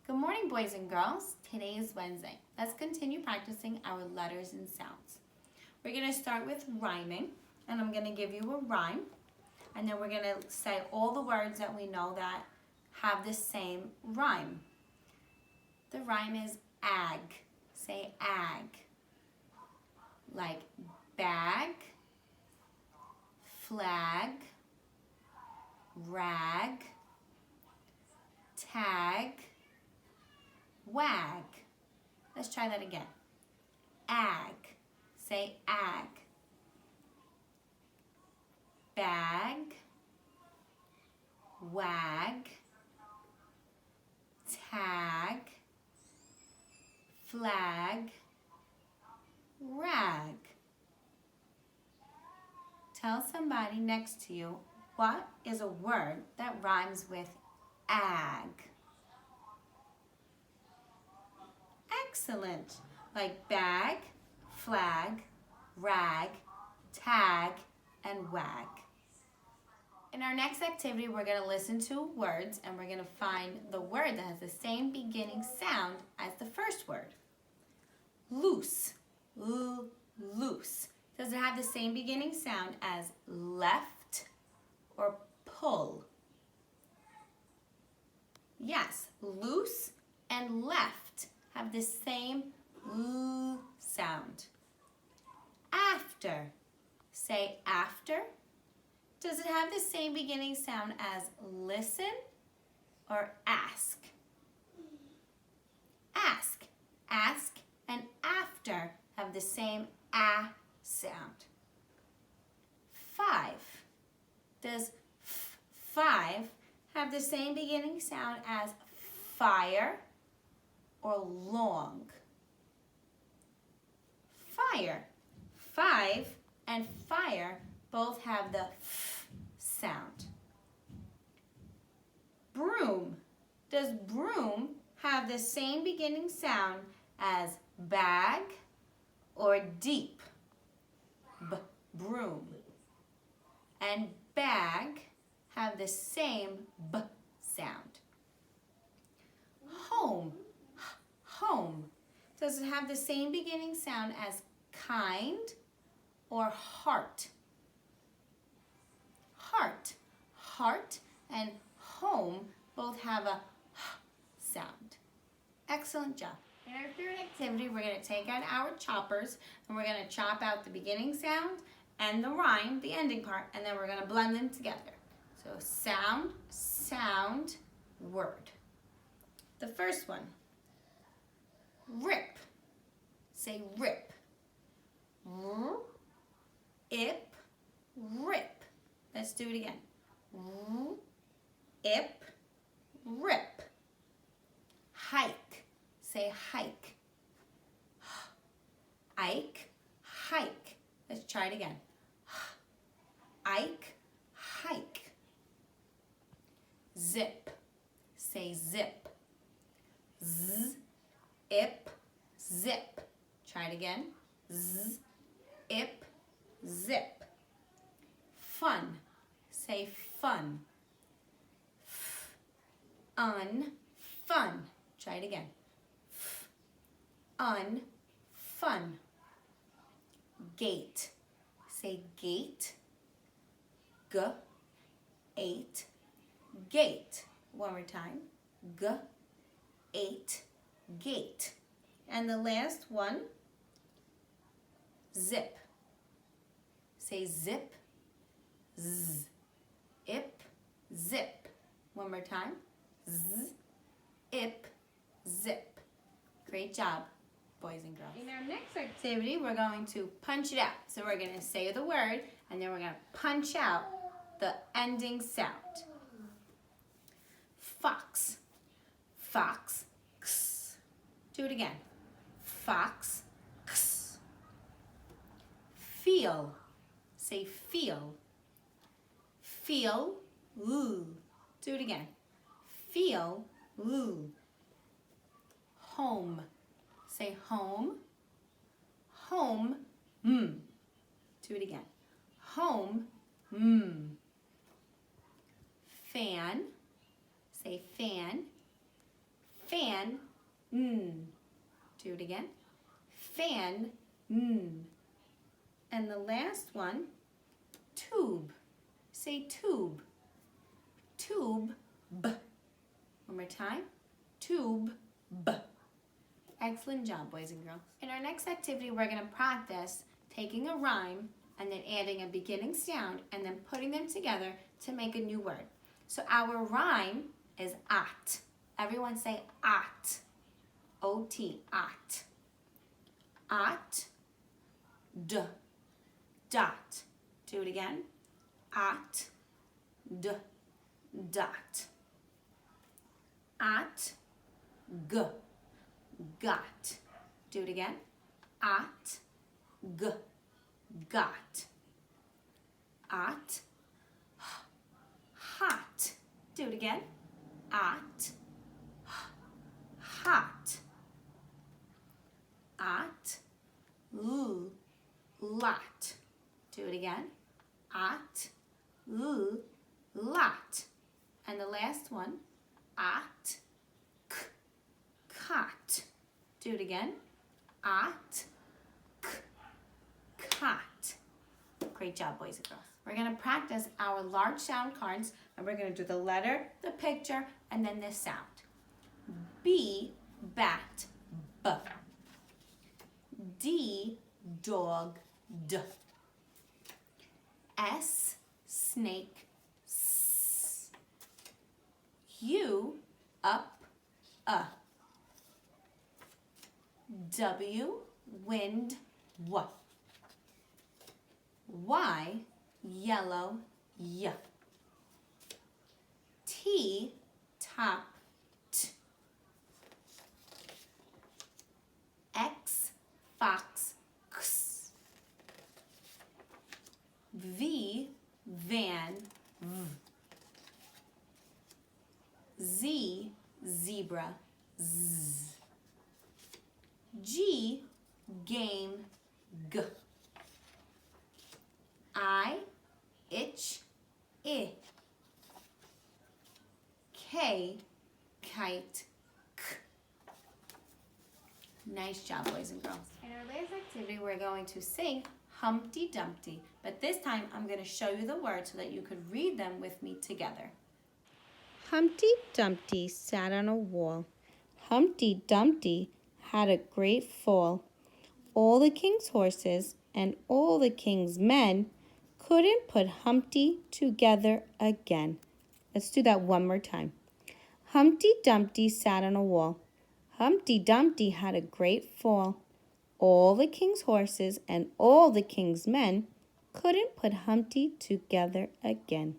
Good morning, boys and girls. Today is Wednesday. Let's continue practicing our letters and sounds. We're going to start with rhyming, and I'm going to give you a rhyme, and then we're going to say all the words that we know that have the same rhyme. The rhyme is ag. Say ag. Like bag, flag, rag, tag, wag. Let's try that again. Ag. Say ag. Bag, wag, tag, flag, rag. Tell somebody next to you what is a word that rhymes with ag. Excellent. Like bag, flag, rag, tag, and wag. In our next activity, we're going to listen to words and we're going to find the word that has the same beginning sound as the first word. Loose. Loose. Does it have the same beginning sound as left or pull? Yes, loose and left have the same l sound. After. Say after. Does it have the same beginning sound as listen or ask? Ask. Ask and after have the same sound. 5. Does five have the same beginning sound as fire or long? Fire. 5 and fire both have the f sound. Broom. Does broom have the same beginning sound as bag or deep? Broom. And bag have the same b sound. Home. Home. Does it have the same beginning sound as kind or heart? Heart. Heart and home both have a h sound. Excellent job. In our third activity, we're going to take out our choppers and we're going to chop out the beginning sound and the rhyme, the ending part, and then we're going to blend them together. So sound, sound, word. The first one, rip. Say rip. Ip, rip. Let's do it again. Ip, rip. Hike. Say hike. Ike, hike. Let's try it again. Ike, hike. Zip. Say zip. Z, ip, zip. Try it again. Z, ip, zip. Fun. Say fun. Fun. Try it again. Fun. Gate. Say gate. G-8. Gate. One more time. G-8. Gate. And the last one, zip. Say zip. Z. Ip. Zip. One more time. Z. Ip. Zip. Great job, boys and girls. In our next activity, we're going to punch it out. So we're going to say the word, and then we're going to punch out the ending sound. Fox. Fox. X. Do it again. Fox. X. Feel. Say feel. Feel. Ooh. Do it again. Feel. Ooh. Home. Say home. Home. Do it again. Home. Fan. Say fan. Fan. fan, Do it again. Fan, And the last one, tube. Say tube. Tube, b. One more time. Tube, b. Excellent job, boys and girls. In our next activity, we're going to practice taking a rhyme and then adding a beginning sound and then putting them together to make a new word. So our rhyme is at. Everyone say at. O-T, at. At, d, dot. Do it again. At, d, dot. At, g, got. Do it again. At, g, got. At, hot. Do it again. At, hot. At, lot. Do it again. At, lot. And the last one, at, cot. Do it again. At, cot. Great job, boys and girls. We're going to practice our large sound cards, and we're going to do the letter, the picture, and then this sound. B, bat, b. D, dog, d. S, snake, s. U, up, W, wind, w. Y, yellow, y. T, top, t. X, fox, x. V, van, v. Z, zebra, z. G, game, g. I, itch, I. K, kite, k. Nice job, boys and girls. In our latest activity, we're going to sing Humpty Dumpty, but this time I'm going to show you the words so that you could read them with me together. Humpty Dumpty sat on a wall. Humpty Dumpty had a great fall. All the king's horses and all the king's men couldn't put Humpty together again. Let's do that one more time. Humpty Dumpty sat on a wall. Humpty Dumpty had a great fall. All the king's horses and all the king's men couldn't put Humpty together again.